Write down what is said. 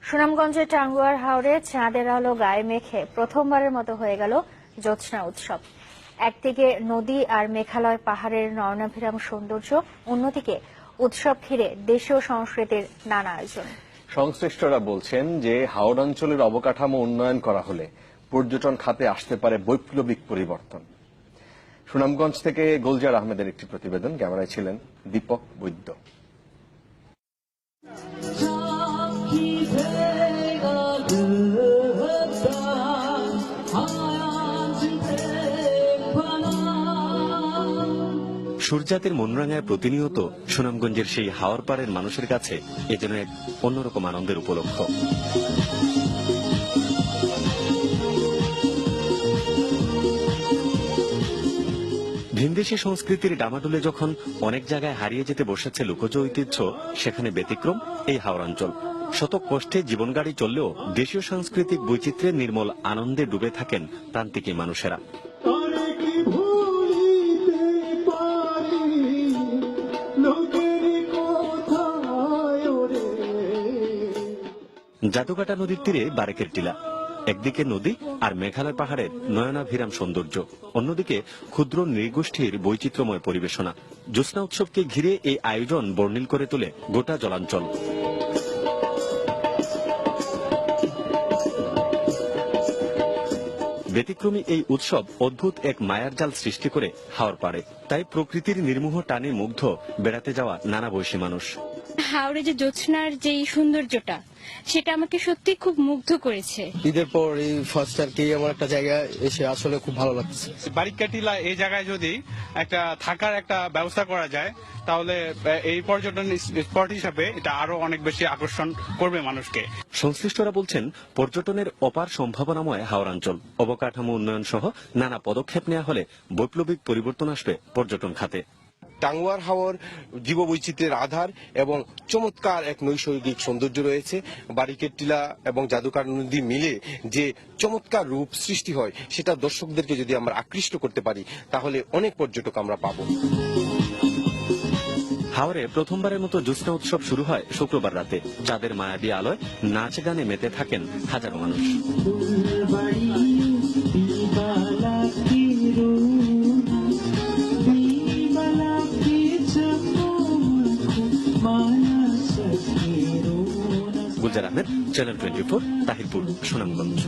সুনামগঞ্জের টাঙ্গুয়ার হাওরে চাঁদের আলো গায়ে মেখে প্রথমবারের মতো হয়ে গেল জ্যোৎস্না উৎসব। একদিকে নদী আর মেঘালয় পাহাড়ের নয়নাভিরাম সৌন্দর্য, অন্যদিকে উৎসব ঘিরে দেশীয় সংস্কৃতির নানা আয়োজন। সংশ্লিষ্টরা বলছেন যে হাওর অঞ্চলের অবকাঠামো উন্নয়ন করা হলে পর্যটন খাতে আসতে পারে বৈপ্লবিক পরিবর্তন। সুনামগঞ্জ থেকে গুলজার আহমেদের একটি প্রতিবেদন, ক্যামেরায় ছিলেন দীপক বৈদ্য। সূর্যাতের মনরাঙায় প্রতিনিয়ত সুনামগঞ্জের সেই হাওর পাড়ের মানুষের কাছে এ যেন এক অন্যরকম আনন্দের উপলক্ষ। ভিনদেশী সংস্কৃতির ডামাডোলে যখন অনেক জায়গায় হারিয়ে যেতে বসেছে লোকজ ঐতিহ্য, সেখানে ব্যতিক্রম এই হাওরাঞ্চল। শত কষ্টে জীবন গাড়ি চললেও দেশীয় সাংস্কৃতিক বৈচিত্র্যের নির্মল আনন্দে ডুবে থাকেন প্রান্তিক মানুষেরা। জাদুকাটা নদীর তীরে বারেকের টিলা, একদিকে নদী আর মেঘালয় পাহাড়ের নয়নাভিরাম সৌন্দর্য, অন্যদিকে ক্ষুদ্র নৃগোষ্ঠীর বৈচিত্র্যময় পরিবেশনা। জ্যোৎস্না উৎসবকে ঘিরে এই আয়োজন বর্ণিল করে তোলে গোটা জলাঞ্চল। ব্যতিক্রমী এই উৎসব অদ্ভুত এক মায়ার জাল সৃষ্টি করে হাওর পাড়ে। তাই প্রকৃতির নির্মোহ টানে মুগ্ধ বেড়াতে যাওয়া নানা বয়সী মানুষ। হাওড়ে যে জ্যোৎস্নার যে সুন্দর্যটা, সেটা আমাকে সত্যি খুব মুগ্ধ করেছে। ঈদের পর এই ফার্স্ট আর কি এমন একটা জায়গায় এসে আসলে খুব ভালো লাগছে। বারিকা টিলা এই জায়গায় যদি একটা থাকার একটা ব্যবস্থা করা যায়, তাহলে এই পর্যটন স্পট হিসাবে এটা আরো অনেক বেশি আকর্ষণ করবে মানুষকে। সংশ্লিষ্টরা বলছেন, পর্যটনের অপার সম্ভাবনাময় হাওরাঞ্চল, অবকাঠামো উন্নয়ন সহ নানা পদক্ষেপ নেওয়া হলে বৈপ্লবিক পরিবর্তন আসবে পর্যটন খাতে। টাঙ্গুয়ার হাওর জীববৈচিত্র্যের আধার এবং চমৎকার এক নৈসর্গিক সৌন্দর্য রয়েছে। বারিকের টিলা এবং জাদুকার নদী মিলে যে চমৎকার রূপ সৃষ্টি হয়, সেটা দর্শকদেরকে যদি আমরা আকৃষ্ট করতে পারি, তাহলে অনেক পর্যটক আমরা পাবো। হাওরে প্রথমবারের মতো জ্যোৎস্না উৎসব শুরু হয় শুক্রবার রাতে। চাঁদের মায়াবী আলোয় নাচ গানে মেতে থাকেন হাজারো মানুষ। গুলজার আহমেদ, চ্যানেল 24, তাহিরপুর, সুনামগঞ্জ।